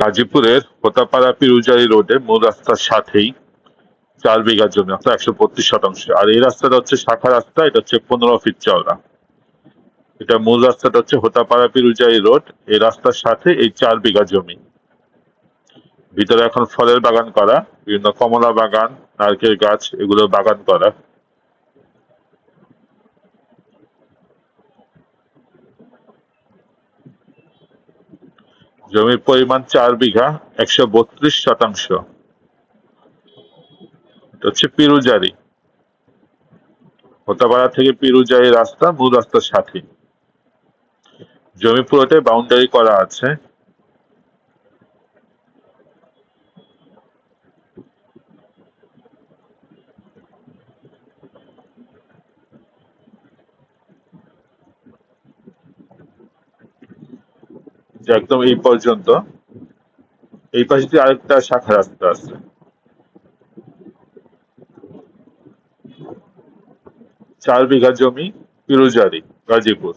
গাজীপুরের হোতাপাড়া পিরুজারি রোডে মূল রাস্তার সাথেই 4 বিঘা জমি, অর্থাৎ 132 শতাংশ। আর এই রাস্তাটা হচ্ছে শাখা রাস্তা, এটা হচ্ছে 15 ফিট চওড়া। এটা মূল রাস্তাটা হচ্ছে হোতাপাড়া পিরুজারি রোড, এই রাস্তার সাথে এই 4 বিঘা জমি। ভিতরে এখন ফলের বাগান করা, বিভিন্ন কমলা বাগান, নারকেল গাছ, এগুলো বাগান করা। জমির পরিমাণ 4 বিঘা, 132 শতাংশ। এটা হচ্ছে পিরুজারি, হোতাপাড়া থেকে পিরুজারি রাস্তা, মূল রাস্তার সাথে। জমি পুরোটাই বাউন্ডারি করা আছে। যে একদম এই পর্যন্ত। এই পাশে দিয়ে আরেকটা শাখা রাস্তা আছে। 4 বিঘা জমি, পিরুজারি, গাজীপুর।